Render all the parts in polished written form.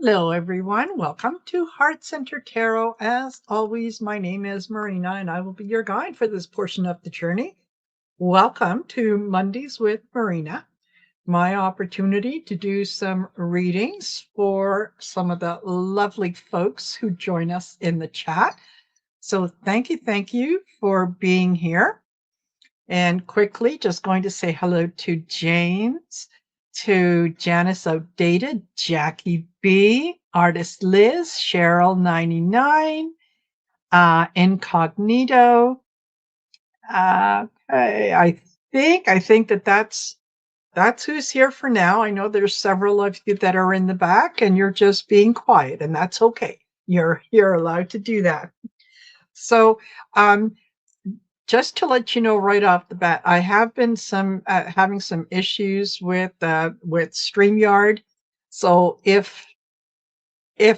Hello, everyone. Welcome to Heart Center Tarot. As always, my name is Marina, and I will be your guide for this portion of the journey. Welcome to Mondays with Marina, my opportunity to do some readings for some of the lovely folks who join us in the chat. So thank you for being here. And quickly, just going to say hello to James, to Janice Outdated, Jackie B, Artist Liz, Cheryl 99, Incognito. I think that's who's here for now. I know there's several of you that are in the back and you're just being quiet, and that's okay. You're allowed to do that. So just to let you know right off the bat, I have been having some issues with StreamYard. So if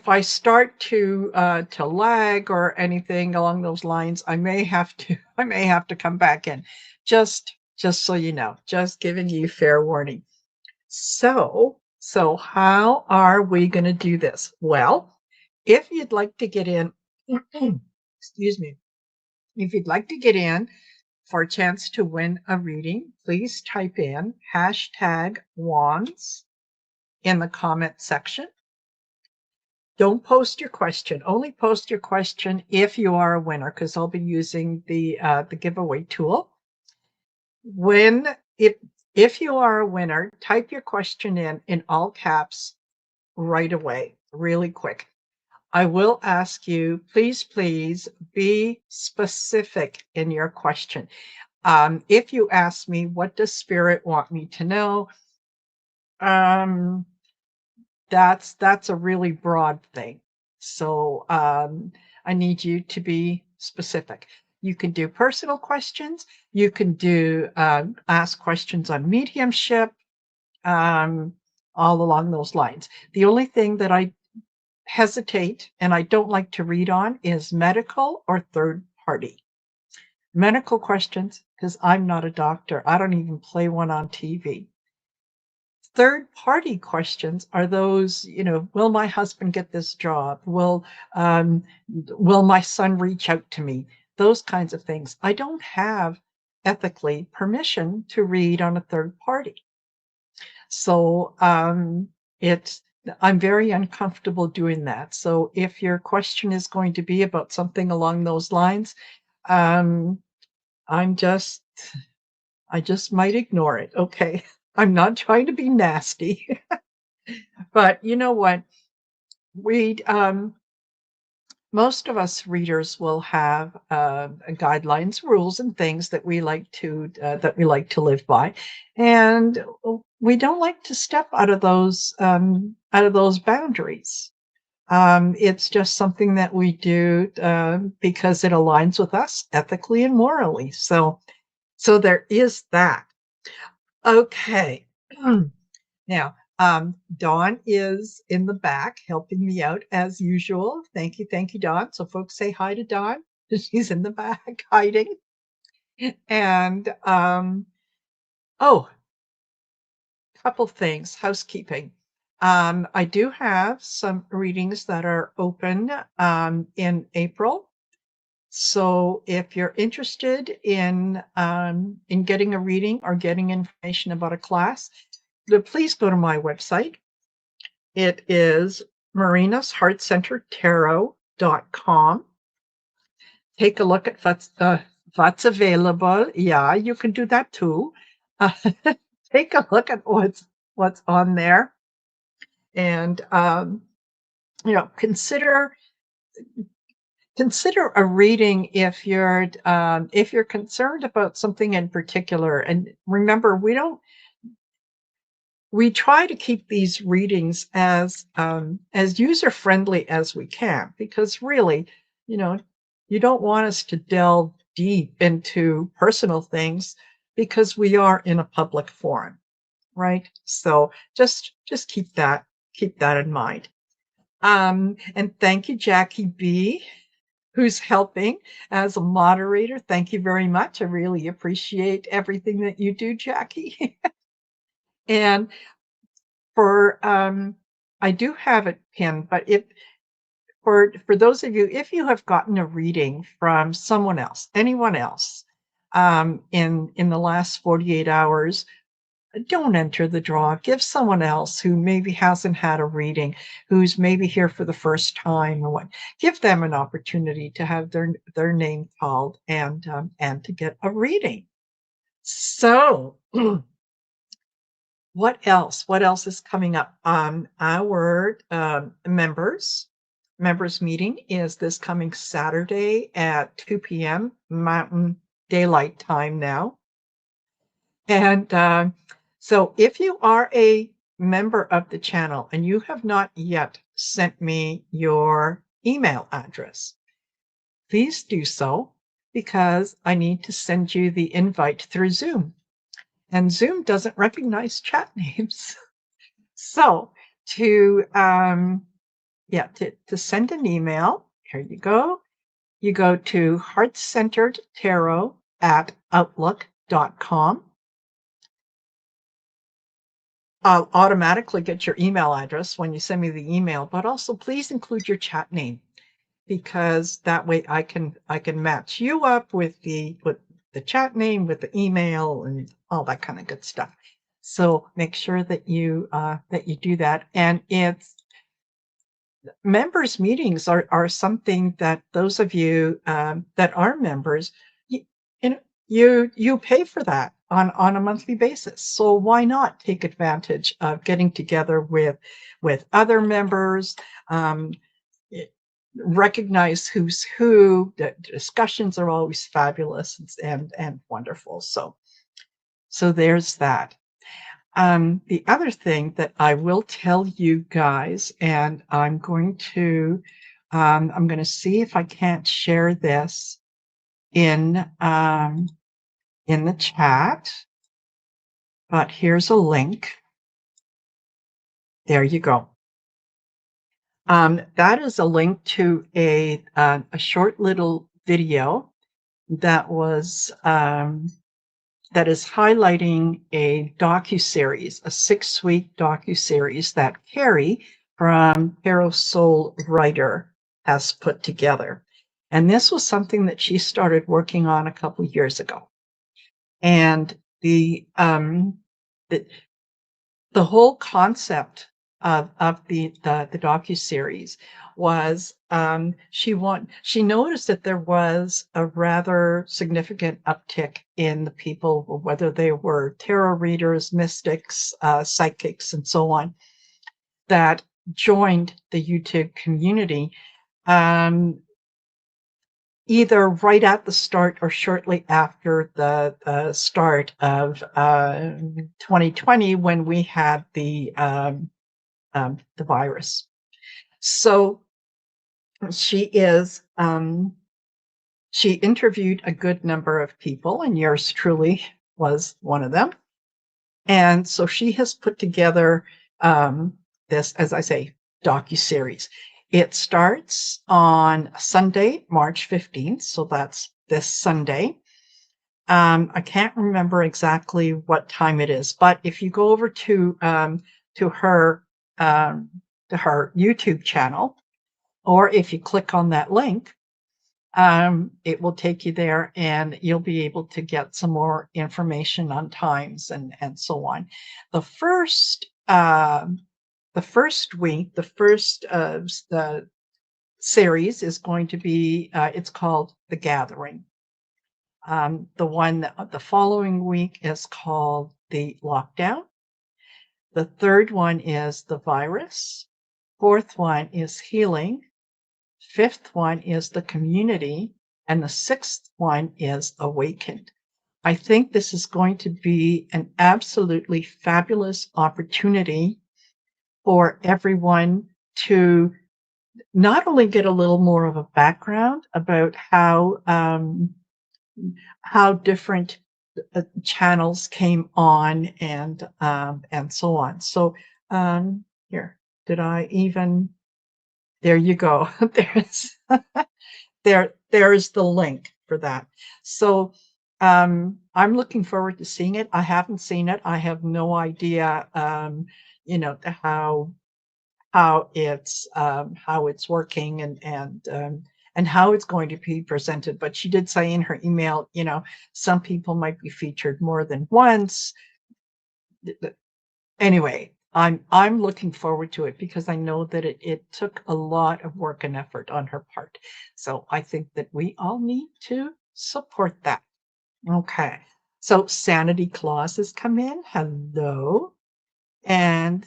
I start to lag or anything along those lines, I may have to come back in. Just so you know, just giving you fair warning. So how are we going to do this? Well, if you'd like to get in, excuse me, if you'd like to get in for a chance to win a reading, please type in #wands in the comment section. Don't post your question. Only post your question if you are a winner, because I'll be using the giveaway tool. If you are a winner, type your question in all caps right away, really quick. I will ask you, please be specific in your question. If you ask me, what does Spirit want me to know? That's a really broad thing. So I need you to be specific. You can do personal questions. You can do ask questions on mediumship, all along those lines. The only thing that I hesitate and I don't like to read on is medical or third party. Medical questions, because I'm not a doctor. I don't even play one on TV. Third party questions are those, will my husband get this job? Will my son reach out to me? Those kinds of things. I don't have ethically permission to read on a third party. So I'm very uncomfortable doing that. So if your question is going to be about something along those lines, I just might ignore it. Okay. I'm not trying to be nasty, but you know what? Most of us readers will have guidelines, rules, and things that we like to live by, and we don't like to step out of those boundaries. It's just something that we do because it aligns with us ethically and morally. So there is that. Okay. Now, Dawn is in the back helping me out as usual. Thank you, Dawn. So folks say hi to Dawn. She's in the back hiding. And couple things, housekeeping. I do have some readings that are open in April. So if you're interested in getting a reading or getting information about a class, please go to my website. It is marinasheartcentertarot.com. Take a look at what's available. Yeah, you can do that too. Take a look at what's on there, and consider a reading if you're concerned about something in particular. And remember, we try to keep these readings as user friendly as we can, because really, you don't want us to delve deep into personal things because we are in a public forum, right? So just keep that in mind. And thank you, Jackie B, who's helping as a moderator. Thank you very much. I really appreciate everything that you do, Jackie. And for I do have it pinned, but if for those of you, if you have gotten a reading from someone else, anyone else, in the last 48 hours, don't enter the draw. Give someone else who maybe hasn't had a reading, who's maybe here for the first time or what. Give them an opportunity to have their name called and to get a reading. So, what else? What else is coming up? Our members meeting is this coming Saturday at 2 p.m. Mountain Daylight Time now. And so if you are a member of the channel and you have not yet sent me your email address, please do so, because I need to send you the invite through Zoom. And Zoom doesn't recognize chat names. So to send an email, here you go. You go to heartcenteredtarot@outlook.com. I'll automatically get your email address when you send me the email, but also please include your chat name, because that way I can match you up with the chat name, with the email, and all that kind of good stuff. So make sure that you do that. And it's members meetings are something that those of you that are members, you pay for that on a monthly basis. So why not take advantage of getting together with other members, recognize who's who. The discussions are always fabulous and wonderful. So there's that. The other thing that I will tell you guys, and I'm going to see if I can't share this in the chat, but here's a link. There you go. That is a link to a short little video that was that is highlighting a docuseries, a 6-week docuseries that Carrie from Tarot Soul Writer has put together. And this was something that she started working on a couple of years ago. And the whole concept of the docuseries was she noticed that there was a rather significant uptick in the people, whether they were tarot readers, mystics, psychics, and so on, that joined the YouTube community, either right at the start or shortly after the start of 2020, when we had the virus. So she interviewed a good number of people, and yours truly was one of them. And so she has put together this, as I say, docuseries. It starts on Sunday, March 15th. So that's this Sunday. I can't remember exactly what time it is, but if you go over to her YouTube channel, or if you click on that link, it will take you there, and you'll be able to get some more information on times and so on. The first week, the series is going to be, it's called The Gathering. The following week is called The Lockdown. The third one is The Virus. Fourth one is Healing. Fifth one is The Community. And the sixth one is Awakened. I think this is going to be an absolutely fabulous opportunity for everyone to not only get a little more of a background about how different channels came on and so on. So here, did I even? There you go. There's the link for that. So I'm looking forward to seeing it. I haven't seen it. I have no idea, how how it's working and how it's going to be presented. But she did say in her email, some people might be featured more than once. Anyway, I'm looking forward to it because I know that it took a lot of work and effort on her part. So I think that we all need to support that. Okay. So Sanity Claus has come in. Hello. And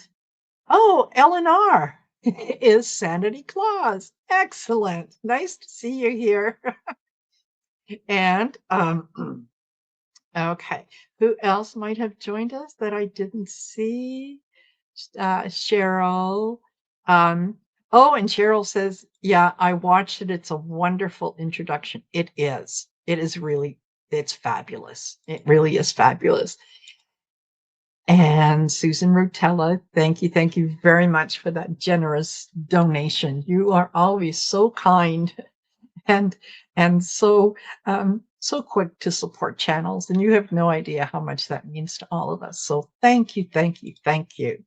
oh, Eleanor is Sanity Claus. Excellent. Nice to see you here. And okay, who else might have joined us that I didn't see? Cheryl. Oh, and Cheryl says, yeah, I watched it. It's a wonderful introduction. It is. It is really, it's fabulous. It really is fabulous. And Susan Rotella, thank you very much for that generous donation. You are always so kind and so quick to support channels, and you have no idea how much that means to all of us. So thank you, thank you, thank you.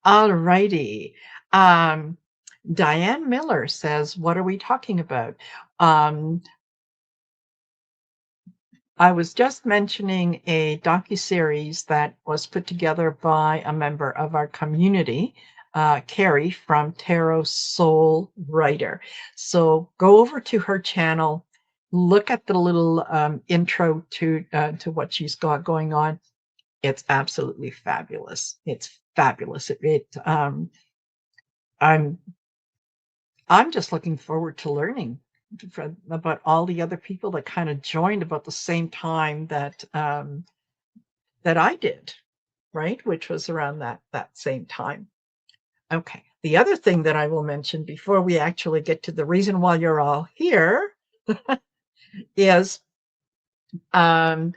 All righty. Diane Miller says, what are we talking about? I was just mentioning a docuseries that was put together by a member of our community, Carrie from Tarot Soul Writer. So go over to her channel, look at the little intro to what she's got going on. It's absolutely fabulous. It's fabulous. I'm just looking forward to learning about all the other people that kind of joined about the same time that I did, right? Which was around that same time. Okay. The other thing that I will mention before we actually get to the reason why you're all here is I'm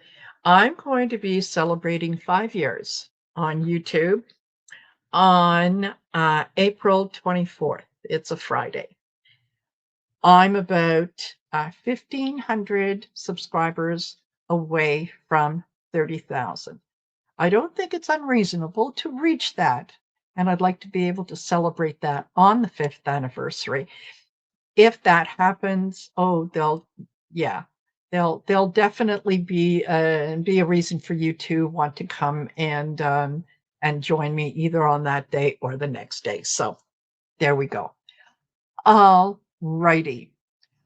going to be celebrating 5 years on YouTube on April 24th. It's a Friday. I'm about 1,500 subscribers away from 30,000. I don't think it's unreasonable to reach that, and I'd like to be able to celebrate that on the 5th anniversary. If that happens, they'll definitely be a reason for you to want to come and join me either on that day or the next day. So there we go. All righty.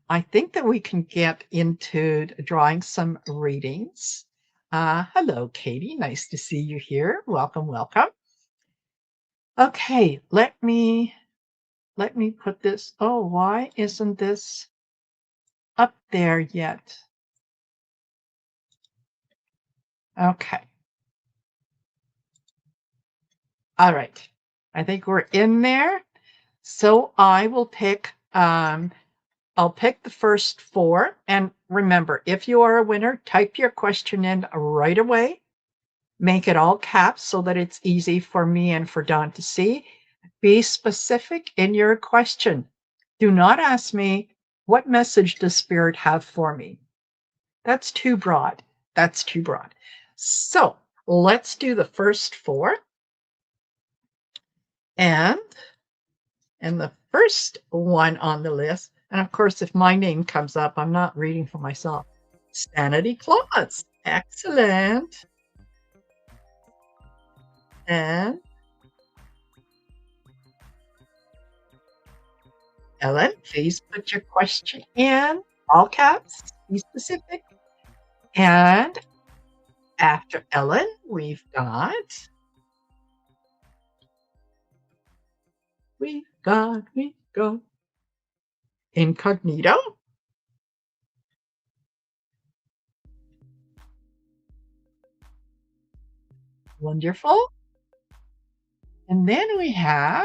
I think that we can get into drawing some readings. Hello, Katie. Nice to see you here. Welcome, welcome. Okay, let me put this. Oh, why isn't this up there yet? Okay. All right. I think we're in there. So I will pick I'll pick the first 4. And remember, if you are a winner, type your question in right away. Make it all caps so that it's easy for me and for Don to see. Be specific in your question. Do not ask me, what message does Spirit have for me? That's too broad. That's too broad. So let's do the first 4. And the first one on the list, and of course, if my name comes up, I'm not reading for myself. Sanity Claus. Excellent. And Ellen, please put your question in all caps, be specific. And after Ellen, we've got Incognito. Wonderful. And then we have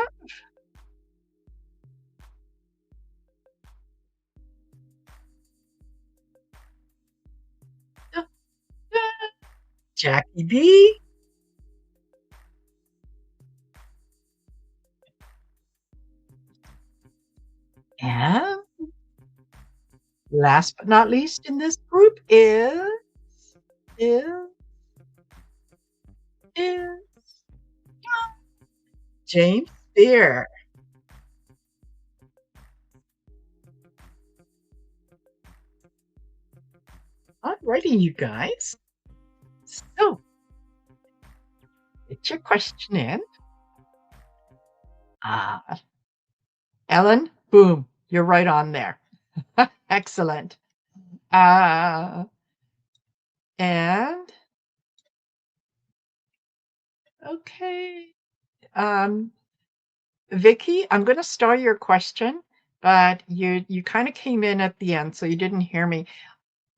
Jackie B. And last but not least in this group is James dear. Alrighty, you guys. So, get your question in. Ah, Ellen, boom, you're right on there. Excellent. Uh, and okay. Um, Vicky, I'm going to star your question, but you kind of came in at the end, so you didn't hear me.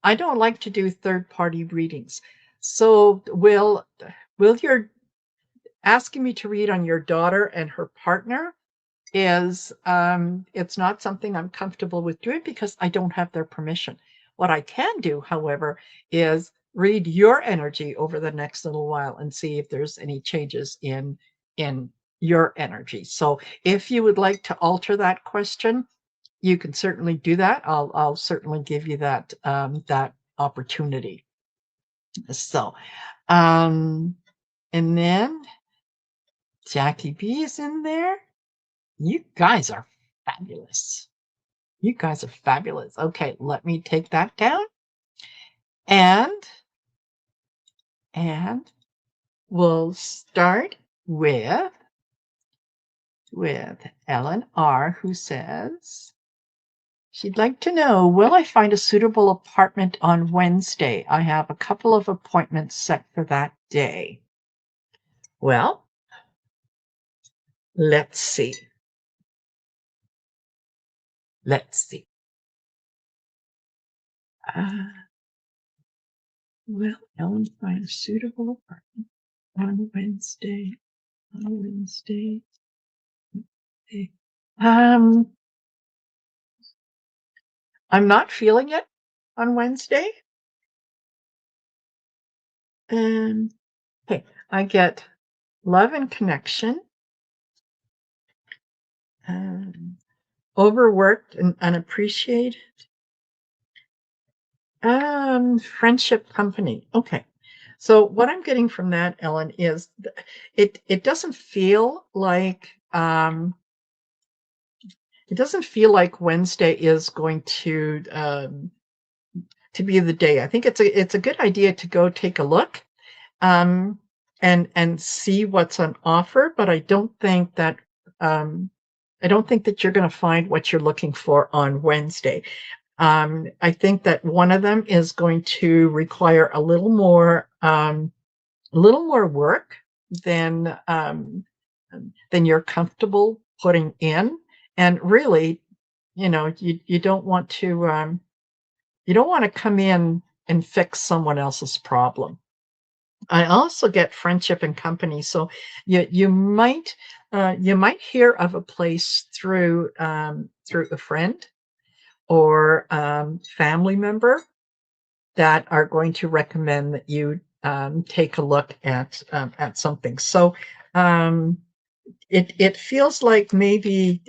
I don't like to do third-party readings. So will your asking me to read on your daughter and her partner is it's not something I'm comfortable with doing because I don't have their permission. What I can do, however, is read your energy over the next little while and see if there's any changes in your energy. So if you would like to alter that question, you can certainly do that. I'll certainly give you that opportunity. So and then Jackie B is in there. You guys are fabulous. You guys are fabulous. Okay, let me take that down. And and we'll start with Ellen R, who says she'd like to know, will I find a suitable apartment on Wednesday? I have a couple of appointments set for that day. Well, let's see. Let's see. Will Ellen find a suitable apartment on Wednesday? On Wednesday. Um, I'm not feeling it on Wednesday. Okay, I get love and connection, overworked and unappreciated, friendship company. Okay. So what I'm getting from that, Ellen, is it doesn't feel like Wednesday is going to be the day. I think it's a good idea to go take a look um, and see what's on offer. But I don't think that you're going to find what you're looking for on Wednesday. I think that one of them is going to require a little more work than you're comfortable putting in, and really, you don't want to come in and fix someone else's problem. I also get friendship and company. So you might hear of a place through a friend or family member that are going to recommend that you take a look at something. So it feels like maybe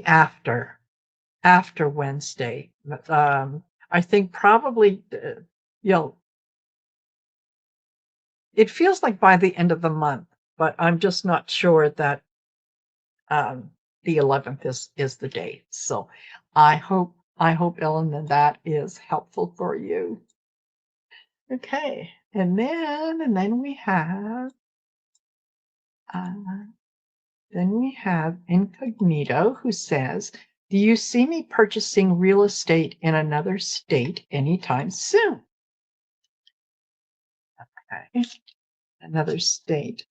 after Wednesday. I think probably you know it feels like by the end of the month, but I'm just not sure that the 11th is the day. So I hope Ellen that is helpful for you. Okay, and uh, then we have Incognito who says, "Do you see me purchasing real estate in another state anytime soon?" Okay, another state.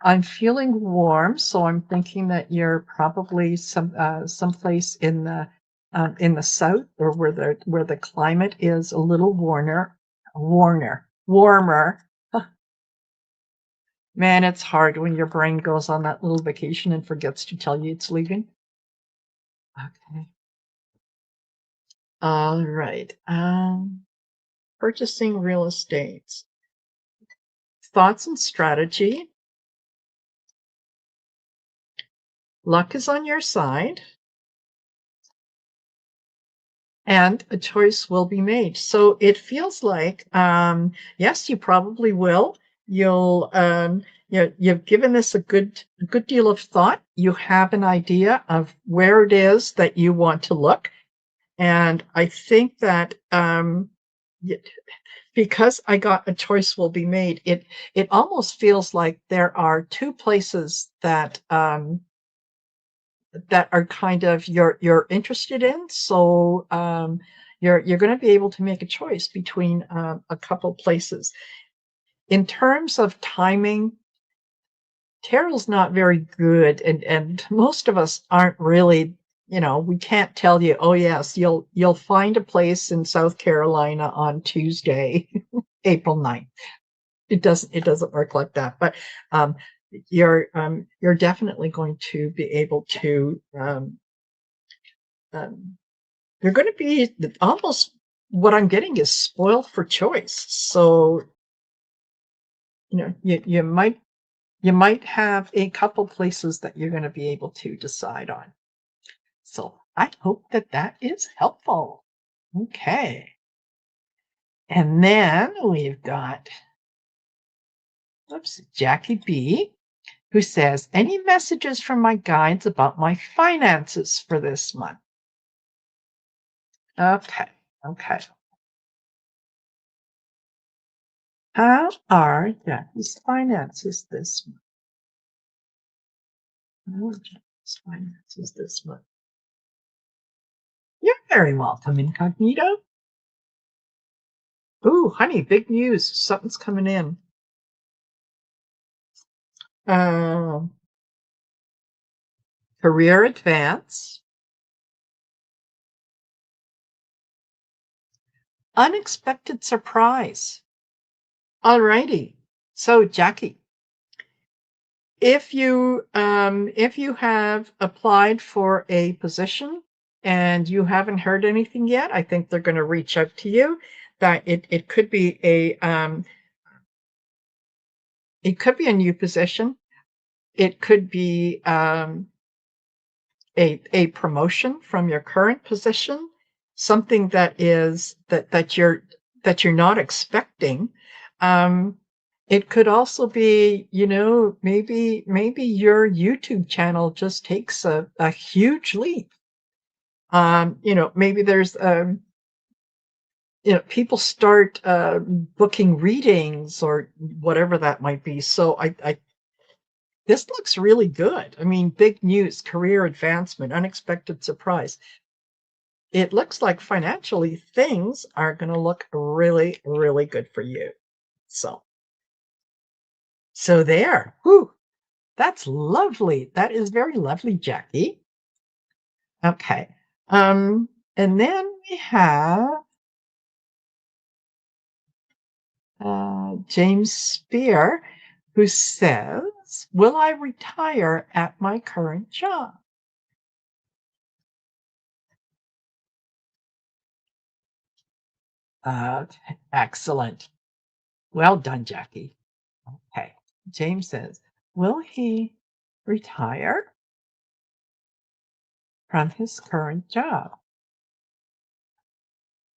I'm feeling warm, so I'm thinking that you're probably someplace in the south, or where the climate is a little warmer. Man, it's hard when your brain goes on that little vacation and forgets to tell you it's leaving. Okay. All right. Purchasing real estate. Thoughts and strategy. Luck is on your side. and a choice will be made. So it feels like, yes, you probably will. You'll, you've given this a good deal of thought. You have an idea of where it is that you want to look. And I think that, because I got a choice will be made, it almost feels like there are two places that are kind of you're interested in. So you're going to be able to make a choice between a couple places. In terms of timing, tarot's not very good, and most of us aren't really. We can't tell you, oh yes, you'll find a place in South Carolina on Tuesday, April 9th. It doesn't work like that. But um, you're definitely going to be able to um, you're going to be almost, what I'm getting is spoiled for choice. So you might have a couple places that you're going to be able to decide on. So I hope that is helpful. Okay. And then we've got, Jackie B, who says, any messages from my guides about my finances for this month? Okay. How are Jackie's finances this month? You're very welcome, Incognito. Ooh, honey, big news. Something's coming in. Career advance. Unexpected surprise. Alrighty. So, Jackie, if you have applied for a position and you haven't heard anything yet, I think they're going to reach out to you. That it could be it could be a new position. It could be a promotion from your current position, something that you're not expecting. It could also be, maybe your YouTube channel just takes a huge leap. Maybe there's people start booking readings or whatever that might be. So I this looks really good. I mean, big news, career advancement, unexpected surprise. It looks like financially things are going to look really, really good for you. So there. Whew, that's lovely. That is very lovely, Jackie. Okay. And then we have James Spear, who says, will I retire at my current job? Excellent. Well done, Jackie. Okay. James says, will he retire from his current job?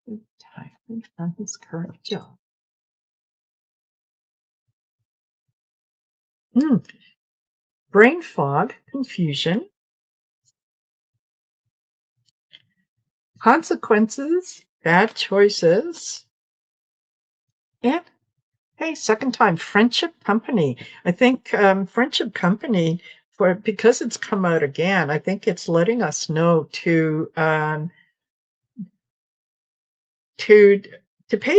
Retire from his current job. Brain fog, confusion, consequences, bad choices, and hey, second time, friendship company. I think friendship company, because it's come out again, I think it's letting us know to pay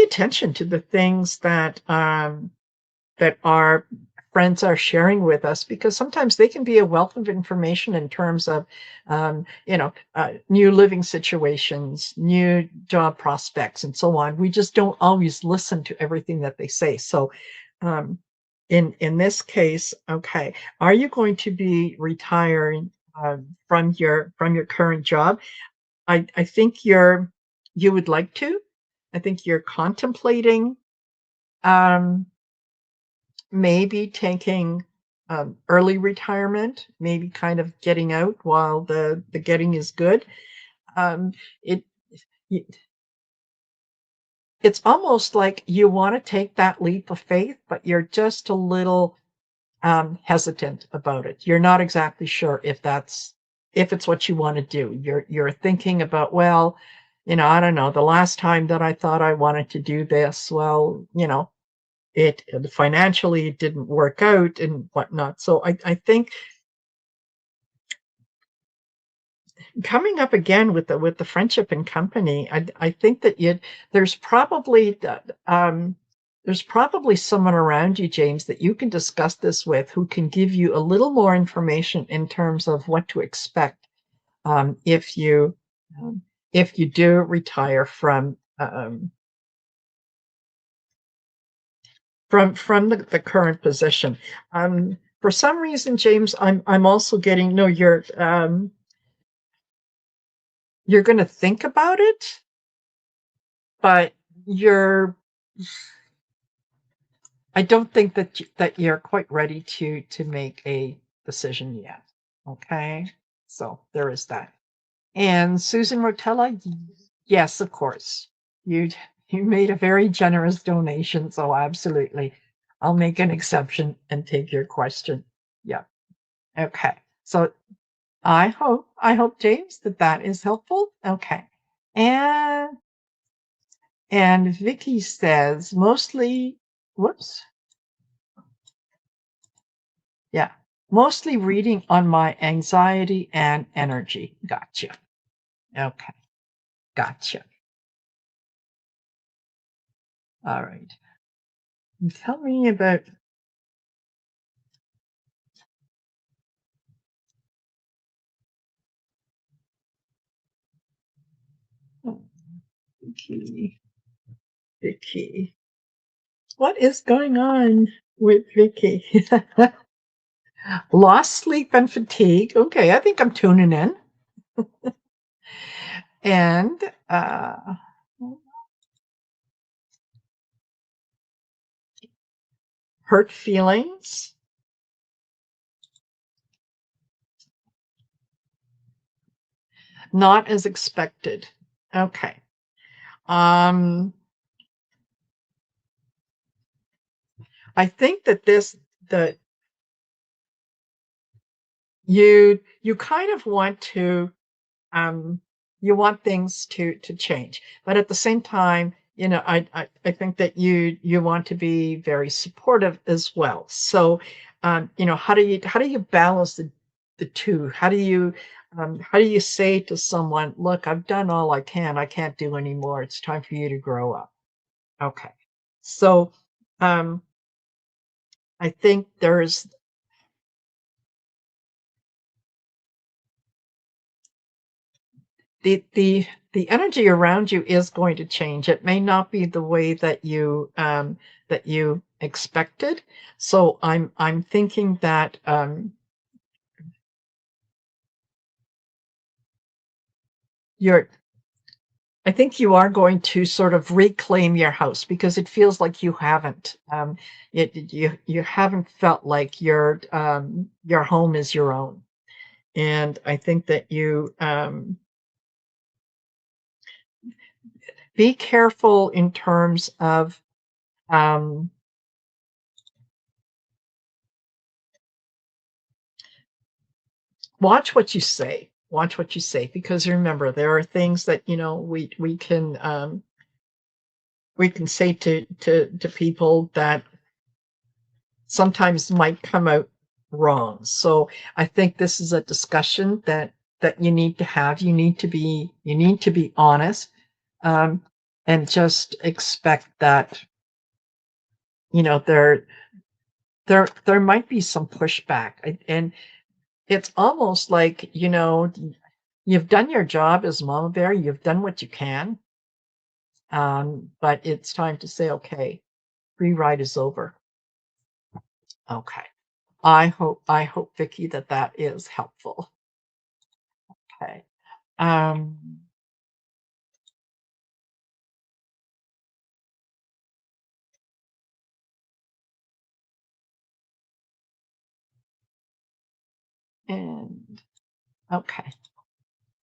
attention to the things that our friends are sharing with us, because sometimes they can be a wealth of information in terms of new living situations, new job prospects, and so on. We just don't always listen to everything that they say. So in this case, okay, are you going to be retiring from your current job? I think you would like to. I think you're contemplating maybe taking early retirement, maybe kind of getting out while the getting is good. It it's almost like you want to take that leap of faith, but you're just a little hesitant about it. You're not exactly sure if it's what you want to do. You're thinking about, well, I don't know, the last time that I thought I wanted to do this, well, it financially it didn't work out and whatnot. So I think coming up again with the friendship and company, I think that there's probably there's probably someone around you, James, that you can discuss this with, who can give you a little more information in terms of what to expect um, if you um, if you do retire from the current position. For some reason, James, I'm also getting no. You're going to think about it, but you're I don't think that you're quite ready to make a decision yet. Okay, so there is that. And Susan Rotella, yes, of course. You you made a very generous donation, so absolutely, I'll make an exception and take your question. Yeah. Okay. So I hope James that is helpful. Okay. And Vicky says mostly. Whoops. Yeah. Mostly reading on my anxiety and energy. Gotcha. Okay. Gotcha. All right. Tell me about. Oh, Vicky. Vicky. What is going on with Vicky? Lost sleep and fatigue. Okay, I think I'm tuning in. And hurt feelings. Not as expected. Okay. Um, I think that you kind of want to um, you want things to change, but at the same time, I think that you want to be very supportive as well. So, how do you balance the two? How do you say to someone, look, I've done all I can. I can't do anymore. It's time for you to grow up. Okay. So, um, I think there's the energy around you is going to change. It may not be the way that you expected. So I'm thinking that you're I think you are going to sort of reclaim your house, because it feels like you haven't. You haven't felt like your home is your own, and I think that you be careful in terms of um, watch what you say. Watch what you say, because remember, there are things that we can say to people that sometimes might come out wrong. So I think this is a discussion that you need to have. You need to be honest, um, and just expect that there might be some pushback, and it's almost like you've done your job as mama bear. You've done what you can, but it's time to say, okay, free ride is over. Okay. I hope, Vicky, that is helpful. Okay. Um, and okay.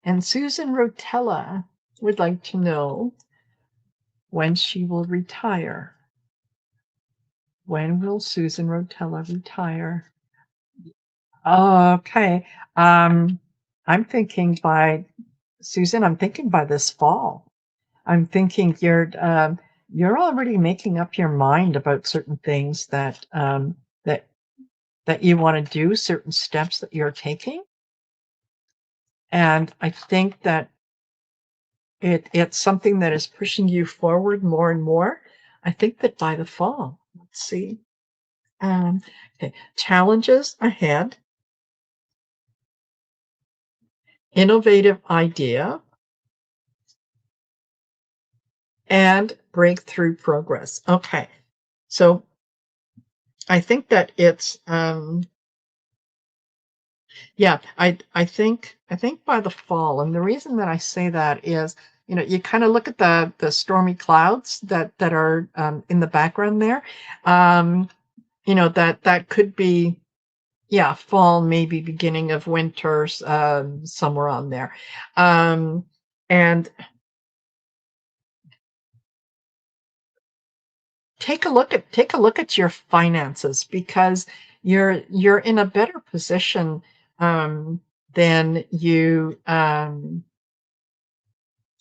And Susan Rotella would like to know when she will retire. When will Susan Rotella retire? Okay. Um, I'm thinking by Susan, I'm thinking by this fall. I'm thinking you're already making up your mind about certain things that that you want to do, certain steps that you're taking. And I think that it's something that is pushing you forward more and more. I think that by the fall, let's see. Okay, challenges ahead, innovative idea, and breakthrough progress. Okay, so I think that it's yeah, I think by the fall, and the reason that I say that is, you kind of look at the stormy clouds that are in the background there. Um, that could be, yeah, fall, maybe beginning of winter, somewhere on there. Um, and take a look at your finances, because you're in a better position um, than you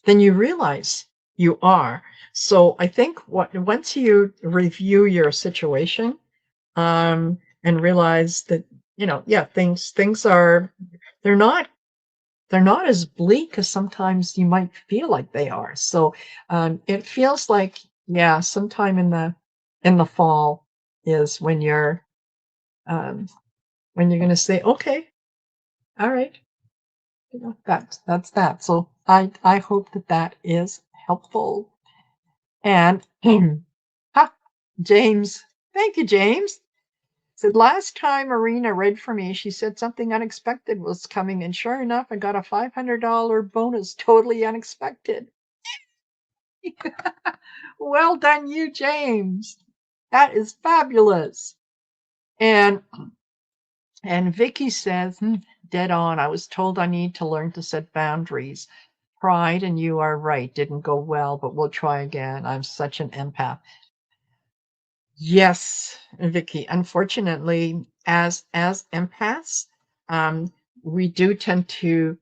realize you are. So I think once you review your situation and realize that, yeah, things are, they're not they're not as bleak as sometimes you might feel like they are. So it feels like, yeah, sometime in the fall is um, when you're going to say, okay, all right, that's that. So I hope that is helpful. And ha, James, thank you, James. Said last time Marina read for me, she said something unexpected was coming, and sure enough, I got a $500 bonus, totally unexpected. Well done, you, James. That is fabulous. And Vicky says, dead on. I was told I need to learn to set boundaries. Pride, and you are right, didn't go well, but we'll try again. I'm such an empath. Yes, Vicky. Unfortunately, as empaths, um, we do tend to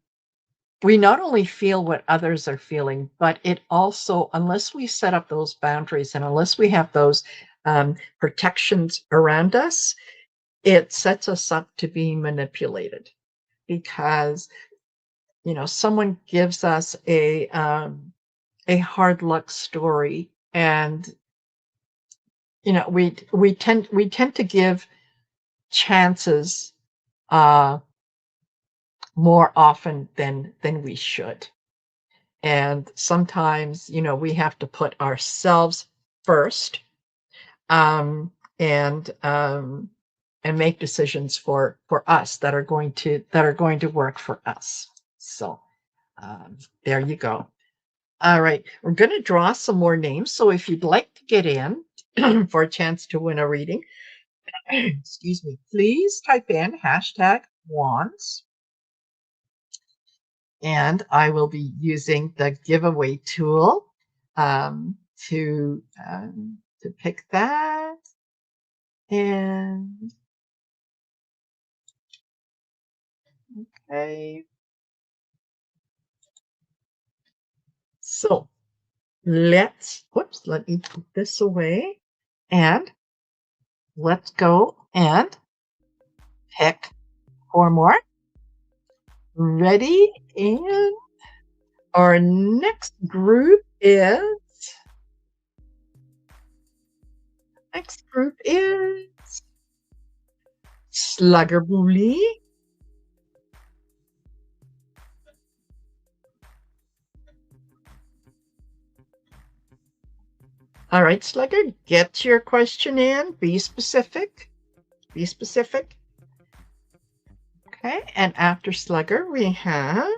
we not only feel what others are feeling, but it also, unless we set up those boundaries and unless we have those protections around us, it sets us up to be manipulated, because someone gives us a hard luck story, and we tend to give chances uh, more often than we should. And sometimes, we have to put ourselves first, um, and make decisions for us that are going to work for us. So there you go. All right, we're going to draw some more names. So if you'd like to get in for a chance to win a reading, excuse me, please type in #wands, and I will be using the giveaway tool to pick that. And okay, so let me put this away, and let's go and pick four more. Ready? And our next group is Slugger Bully. All right, Slugger, get your question in. Be specific. Be specific. Okay, and after Slugger, we have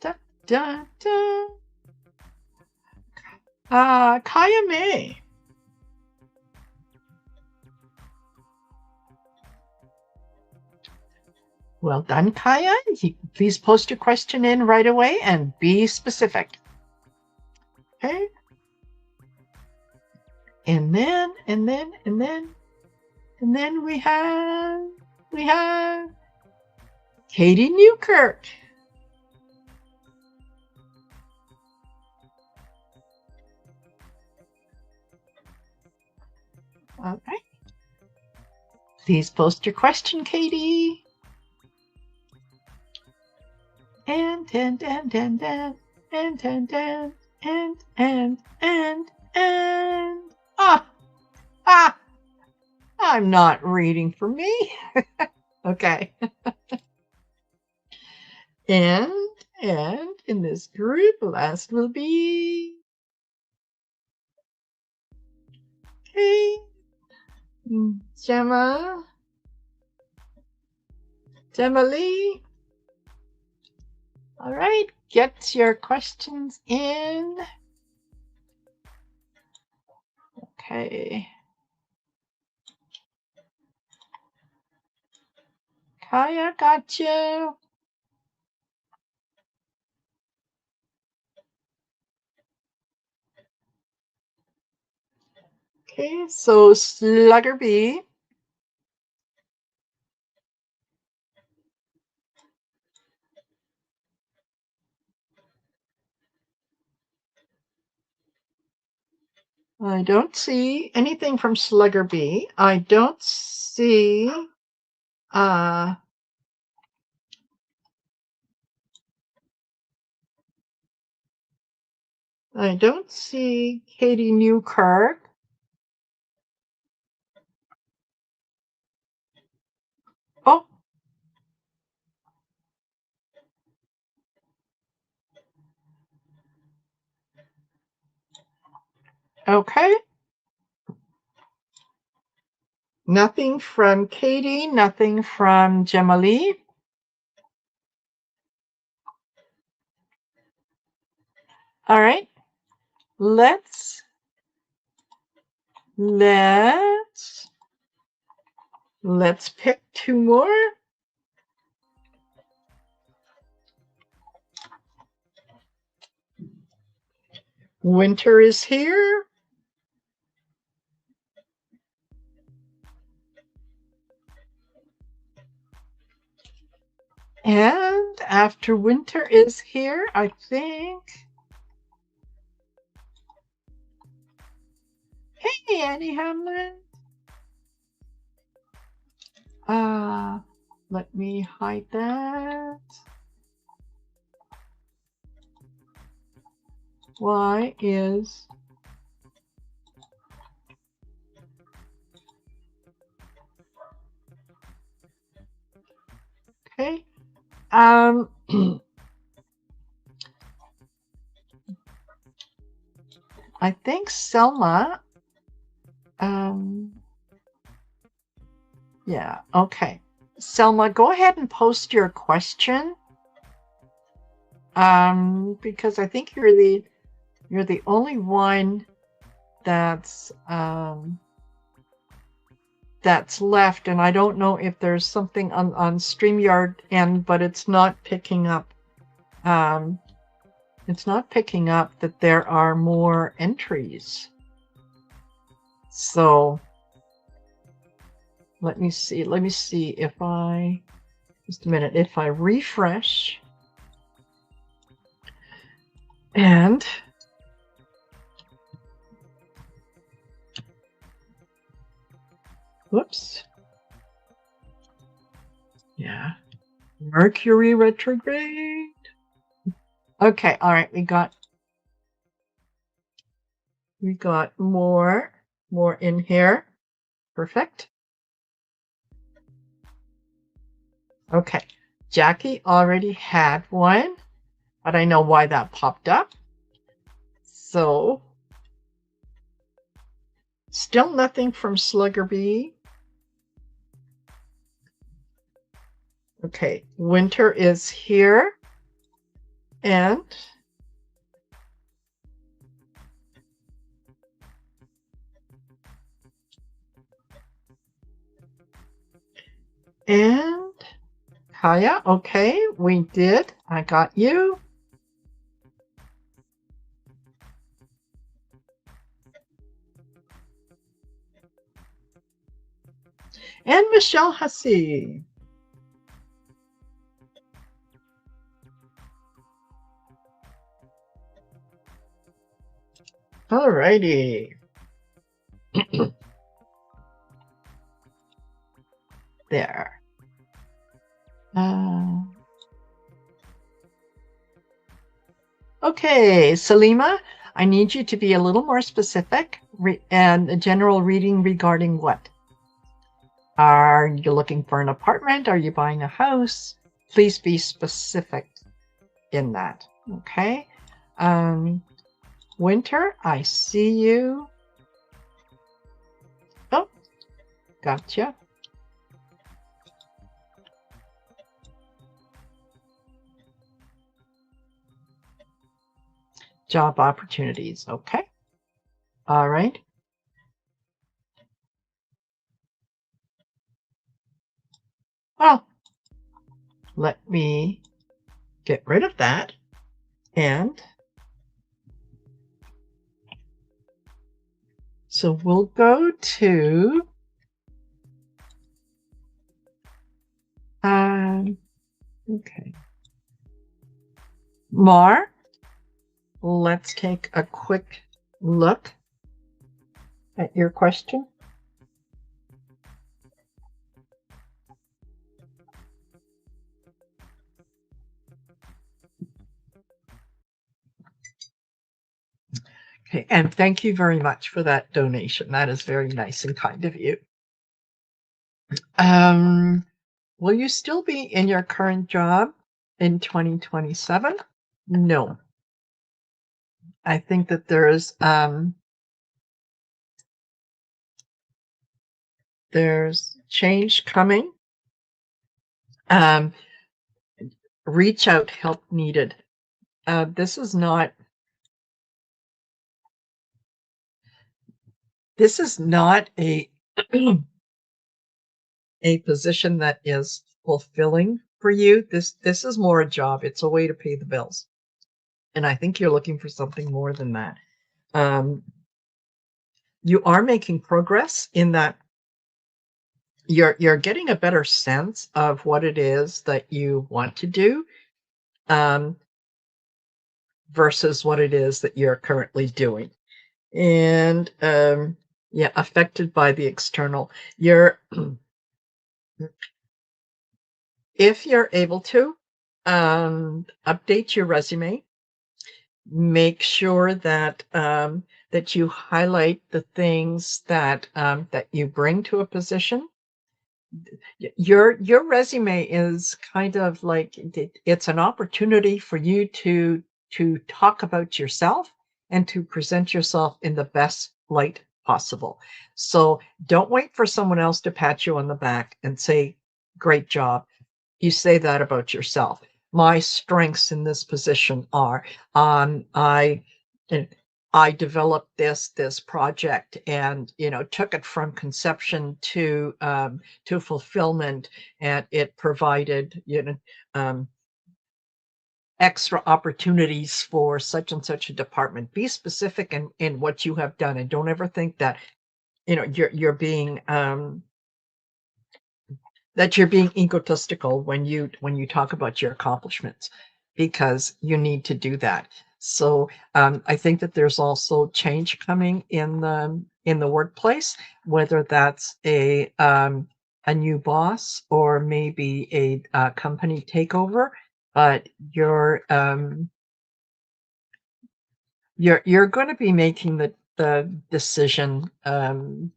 da da da Kaya May. Well done, Kaya. Please post your question in right away and be specific. Okay. And then we have Katie Newkirk. All right. Please post your question, Katie. And I'm not reading for me. Okay. And in this group, last will be Gemma Lee. All right, get your questions in. Okay. Kaya, got you. Okay, so Slugger B. I don't see anything from Slugger B. I don't see Katie Newkirk. Oh. Okay. Nothing from Katie, nothing from Gemma Lee. All right. Let's pick two more. Winter is here. And after Winter is here, I think. Hey, Annie Hamlin. Let me hide that. Why is okay? I think Selma. Yeah. Okay. Selma, go ahead and post your question. Because I think you're the only one that's left, and I don't know if there's something on StreamYard but it's not picking up. It's not picking up that there are more entries. So let me see if I just a minute, if I refresh and whoops. Yeah. Mercury retrograde. Okay, all right, we got more in here. Perfect. Okay. Jackie already had one, but I know why that popped up. So still nothing from Slugger B. Okay, Winter is here. And Kaya, okay, we did. I got you. And Michelle Hussey. All righty. There. Okay, Salima, I need you to be a little more specific and a general reading regarding what? Are you looking for an apartment? Are you buying a house? Please be specific in that. Okay. Winter, I see you. Oh, gotcha. Job opportunities. Okay. All right. Well, let me get rid of that. And so we'll go to okay. Mar, let's take a quick look at your question. Okay, and thank you very much for that donation. That is very nice and kind of you. Will you still be in your current job in 2027? No. I think that there's change coming. Reach out, help needed. This is not a a position that is fulfilling for you. This is more a job. It's a way to pay the bills. And I think you're looking for something more than that. You are making progress in that you're getting a better sense of what it is that you want to do versus what it is that you're currently doing. And yeah, affected by the external. If you're able to update your resume, make sure that that you highlight the things that that you bring to a position. Your resume is kind of like it's an opportunity for you to talk about yourself and to present yourself in the best light possible. So don't wait for someone else to pat you on the back and say, great job. You say that about yourself. My strengths in this position are I developed this project and took it from conception to fulfillment, and it provided extra opportunities for such and such a department. Be specific in what you have done, and don't ever think that you're being egotistical when you talk about your accomplishments, because you need to do that. So I think that there's also change coming in the workplace, whether that's a new boss or maybe a company takeover. But you're going to be making the decision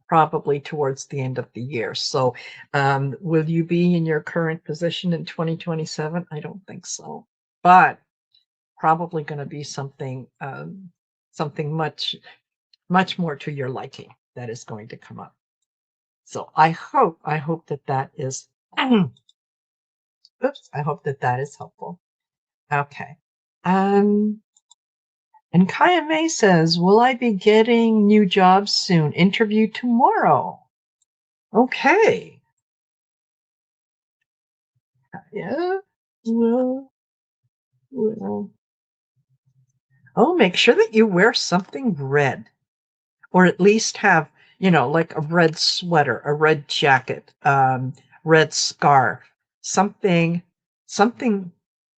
probably towards the end of the year. So will you be in your current position in 2027? I don't think so, but probably going to be something much more to your liking that is going to come up. So I hope that is oops, I hope that is helpful. Okay. And Kaya May says, will I be getting new jobs soon? Interview tomorrow. Okay. Yeah. Well, well. Oh, make sure that you wear something red, or at least have, like a red sweater, a red jacket, red scarf, something, something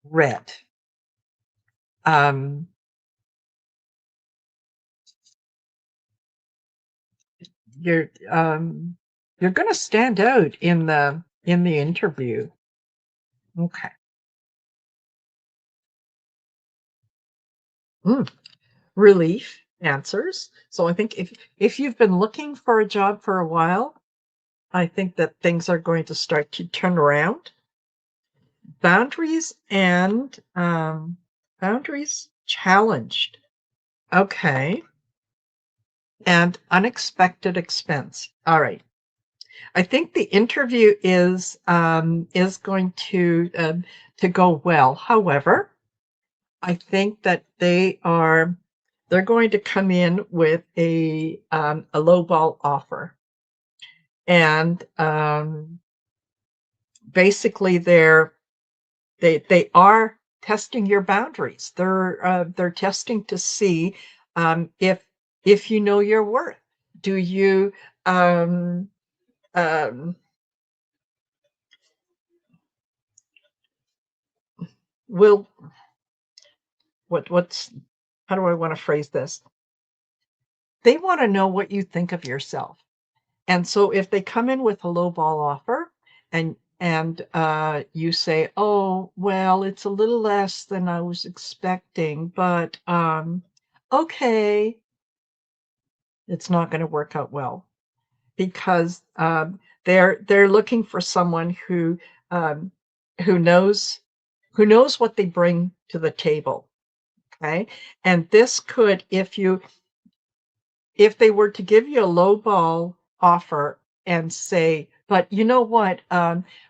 red. Um, you're you're going to stand out in the interview. Okay. Mm, relief answers. So I think if you've been looking for a job for a while, I think that things are going to start to turn around. Boundaries and boundaries challenged. Okay. And unexpected expense. All right. I think the interview is going to go well. However, I think that they're going to come in with a lowball offer, and basically they are testing your boundaries. They're testing to see if you know your worth. Do you um, um, will what's how do I want to phrase this? They want to know what you think of yourself. And so if they come in with a lowball offer and you say, "Oh, well, it's a little less than I was expecting, but okay," it's not going to work out well because they're looking for someone um, who knows who knows what they bring to the table. Okay, and this could if they were to give you a lowball offer and say, but you know what,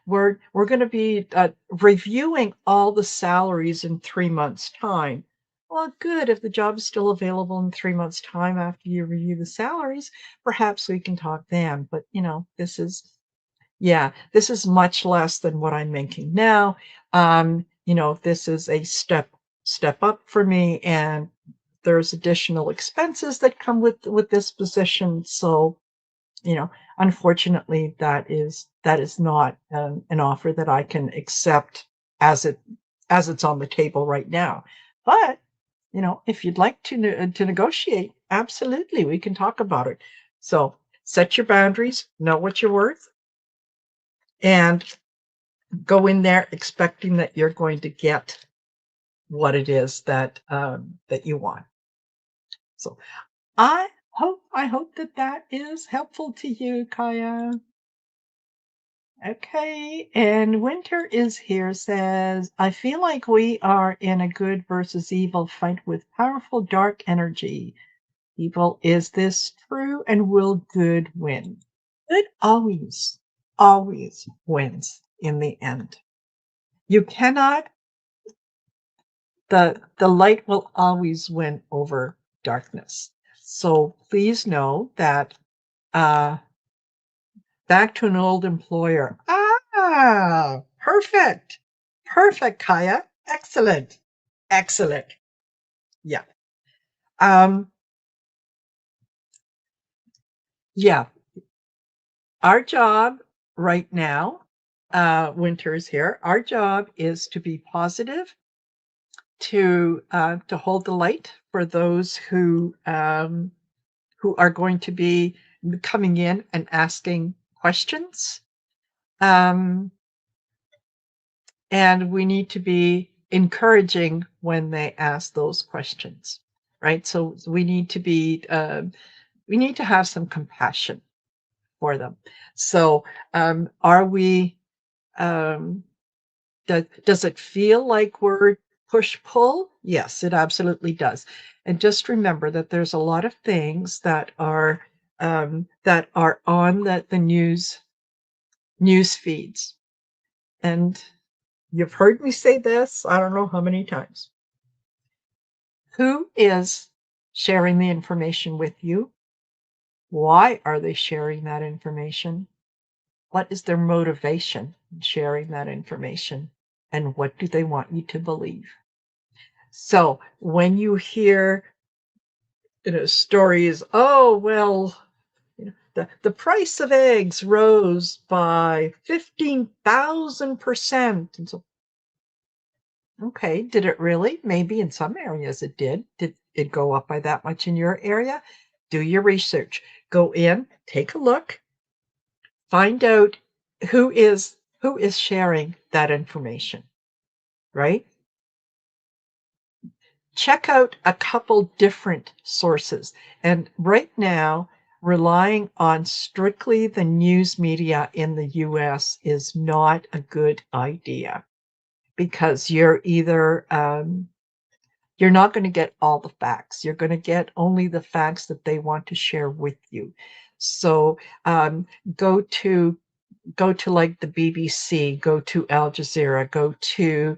we're going to be reviewing all the salaries in 3 months' time. Well, good. If the job is still available in 3 months' time after you review the salaries, perhaps we can talk then. But this is much less than what I'm making now. This is a step up for me, and there's additional expenses that come with this position. So, unfortunately, that is not an offer that I can accept as it's on the table right now. But if you'd like to negotiate, absolutely, we can talk about it. So set your boundaries, know what you're worth, and go in there expecting that you're going to get what it is that you want. So I hope that is helpful to you, Kaya. Okay, and Winter is here says, I feel like we are in a good versus evil fight with powerful dark energy. Evil, is this true, and will good win? Good always wins in the end. You cannot the light will always win over darkness. So please know that uh back to an old employer. Ah, perfect. Perfect, Kaya. Excellent. Excellent. Yeah. Um, yeah. Our job right now, Winter's here. Our job is to be positive, to hold the light for those who are going to be coming in and asking questions. Um, and we need to be encouraging when they ask those questions, right? So we need to have some compassion for them. So are we um, does it feel like we're push pull? Yes, it absolutely does. And just remember that there's a lot of things that are on the news feeds, and you've heard me say this I don't know how many times. Who is sharing the information with you? Why are they sharing that information? What is their motivation in sharing that information? And what do they want you to believe? So when you hear, stories, oh, well, the price of eggs rose by 15,000%. And so, okay, did it really? Maybe in some areas it did. Did it go up by that much in your area? Do your research. Go in, take a look, find out who is sharing that information, right? Check out a couple different sources. And right now, relying on strictly the news media in the US is not a good idea, because you're either you're not going to get all the facts. You're going to get only the facts that they want to share with you. So go to like the BBC, go to Al Jazeera, go to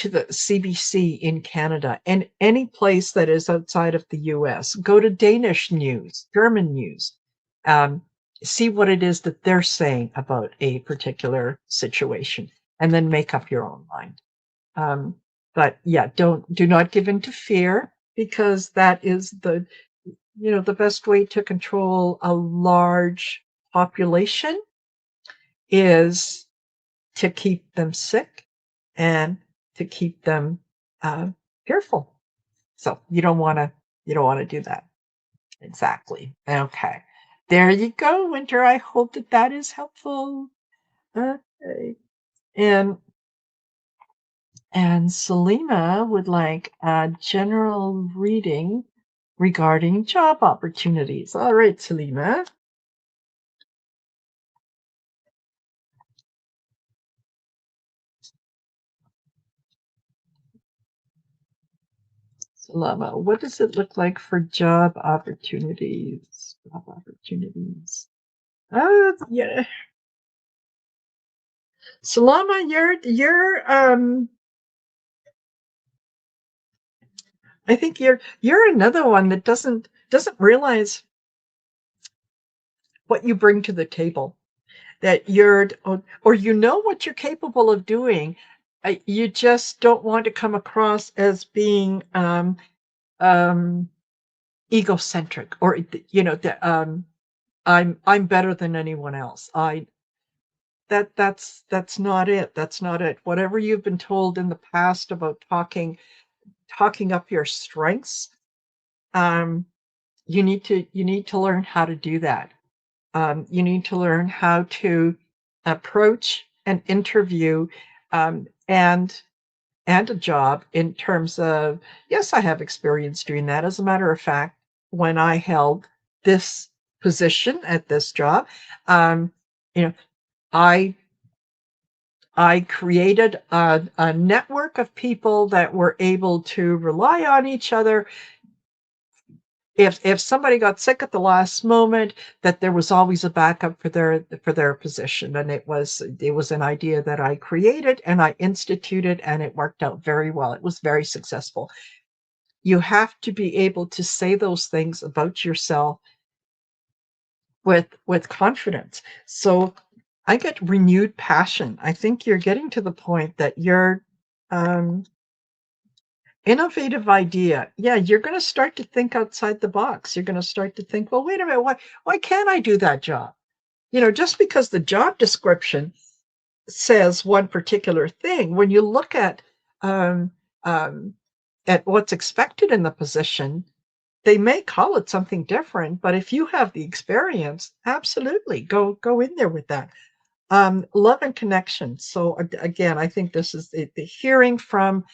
the CBC in Canada, and any place that is outside of the US. Go to Danish news, German news. See what it is that they're saying about a particular situation, and then make up your own mind. But yeah, do not give in to fear, because that is the best way to control a large population is to keep them sick and to keep them fearful. So you don't want to do that. Exactly. Okay. There you go, Winter. I hope that is helpful. Okay. And Selima would like a general reading regarding job opportunities. All right, Selima. Selima, what does it look like for job opportunities? Job opportunities. Yeah. Salama, you're I think you're another one that doesn't realize what you bring to the table. That you're or what you're capable of doing. You just don't want to come across as being egocentric, or I'm better than anyone else. That's not it. That's not it. Whatever you've been told in the past about talking up your strengths, you need to learn how to do that. You need to learn how to approach an interview and a job in terms of, yes, I have experience doing that. As a matter of fact, when I held this position at this job, you know, I created a network of people that were able to rely on each other. If somebody got sick at the last moment, that there was always a backup for their position. And it was an idea that I created and I instituted, and it worked out very well. It was very successful. You have to be able to say those things about yourself with confidence. So I get renewed passion. I think you're getting to the point that you're innovative idea. Yeah, you're going to start to think outside the box. You're going to start to think, well, wait a minute, why can't I do that job? Just because the job description says one particular thing, when you look um, at what's expected in the position, they may call it something different. But if you have the experience, absolutely go in there with that. Love and connection. So again, I think this is the hearing from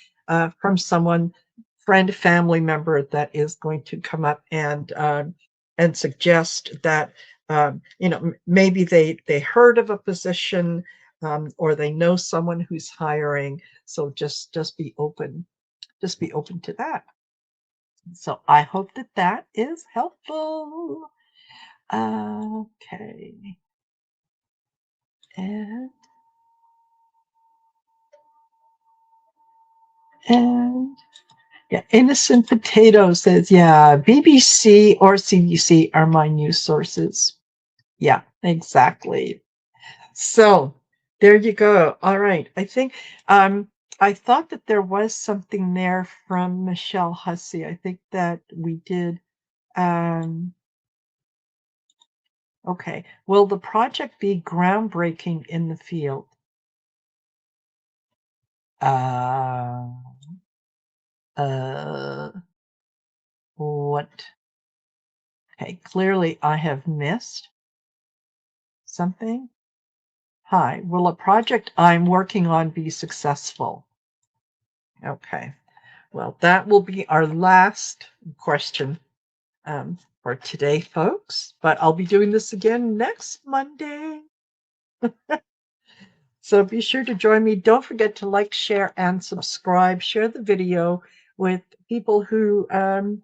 someone, friend, family member, that is going to come up and suggest that maybe they heard of a position, or they know someone who's hiring. So just be open, to that. So I hope that is helpful. Okay. And yeah, Innocent Potato says, yeah, BBC or CBC are my news sources. Yeah, Exactly. So there you go. All right. I think I thought that there was something there from Michelle Hussey. I think that we did. Um, okay. Will the project be groundbreaking in the field? Uh, uh, what? Okay. Clearly, I have missed something. Hi. Will a project I'm working on be successful? Okay. Well, that will be our last question for today, folks. But I'll be doing this again next Monday. So be sure to join me. Don't forget to like, share, and subscribe. Share the video with people you know,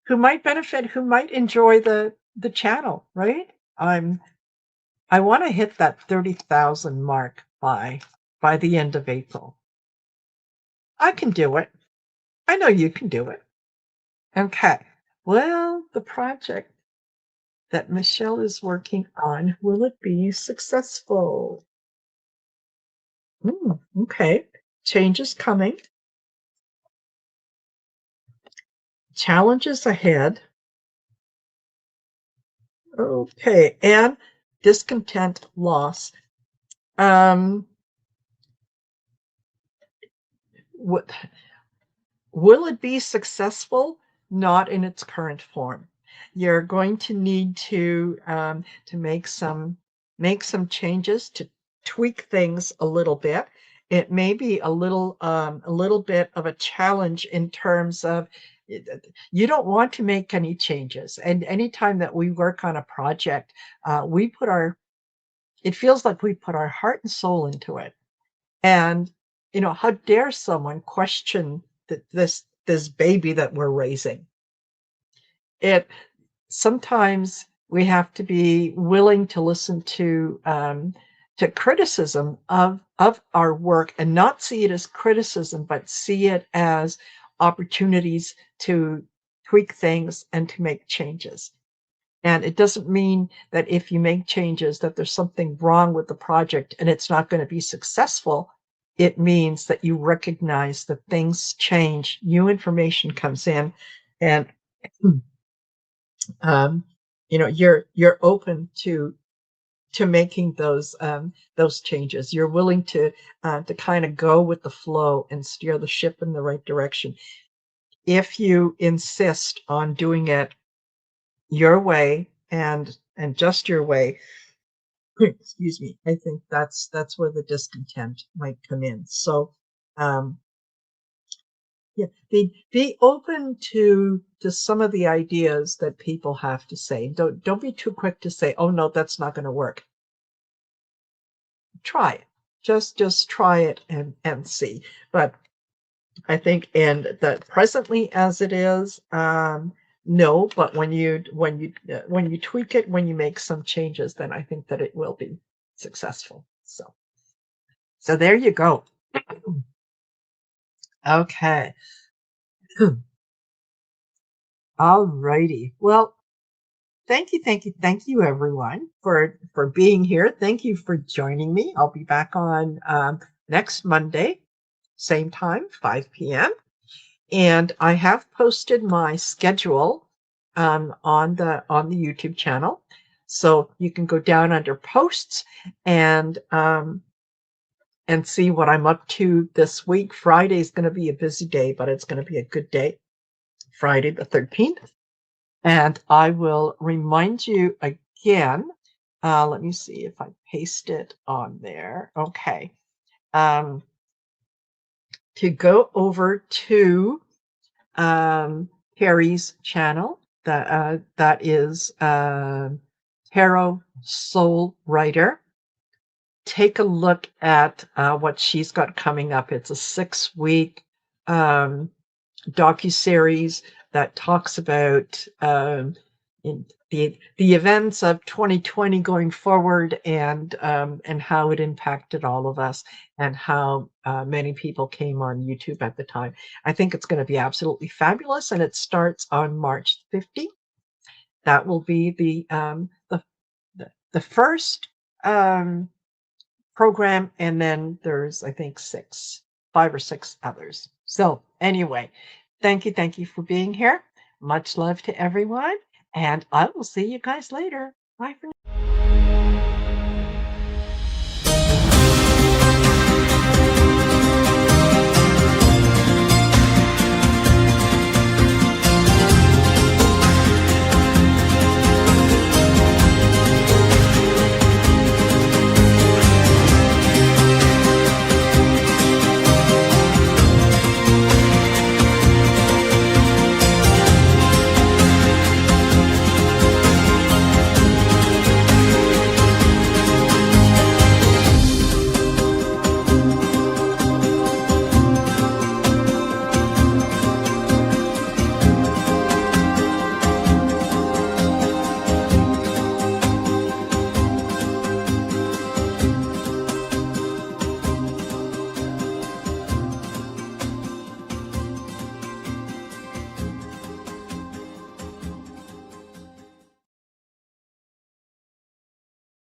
who might benefit, who might enjoy the channel. Right? I want to hit that 30,000 mark by the end of April. I can do it. I know you can do it. Okay. Well, the project that Michelle is working on, will it be successful? Okay. Change is coming. Challenges ahead. Okay. And discontent loss. Um, what will it be successful? Not in its current form. You're going to need to make some changes to tweak things a little bit. It may be a little bit of a challenge in terms of you don't want to make any changes. And anytime that we work on a project, we put our it feels like we put our heart and soul into it. And how dare someone question this baby that we're raising? It Sometimes we have to be willing to listen to criticism of our work and not see it as criticism, but see it as opportunities to tweak things and to make changes. And it doesn't mean that if you make changes that there's something wrong with the project and it's not going to be successful. It means that you recognize that things change, new information comes in, and um, you're open to making those changes. You're willing to kind of go with the flow and steer the ship in the right direction. If you insist on doing it your way and just your way, excuse me, I think that's where the discontent might come in. So um, yeah, be open to some of the ideas that people have to say. Don't be too quick to say, "Oh no, that's not going to work." Try it. Just try it and see. But I think, and that presently as it is, no. But when you tweak it, when you make some changes, then I think that it will be successful. So there you go. Okay. All righty. Well, thank you, everyone, for being here. Thank you for joining me. I'll be back on next Monday, same time, 5 p.m. And I have posted my schedule on the YouTube channel, so you can go down under posts and see what I'm up to this week. Friday is going to be a busy day, but it's going to be a good day. Friday the 13th. And I will remind you again. Let me see if I paste it on there. Okay. Um, to go over to Harry's channel. That is Tarot Soul Writer. Take a look at what she's got coming up. It's a 6-week docuseries that talks about the events of 2020 going forward and how it impacted all of us and how many people came on YouTube at the time. I think it's going to be absolutely fabulous, and it starts on March 15th. That will be the the first program, and then there's, I think, 5 or 6 others. So anyway, thank you for being here. Much love to everyone, and I will see you guys later. Bye for now.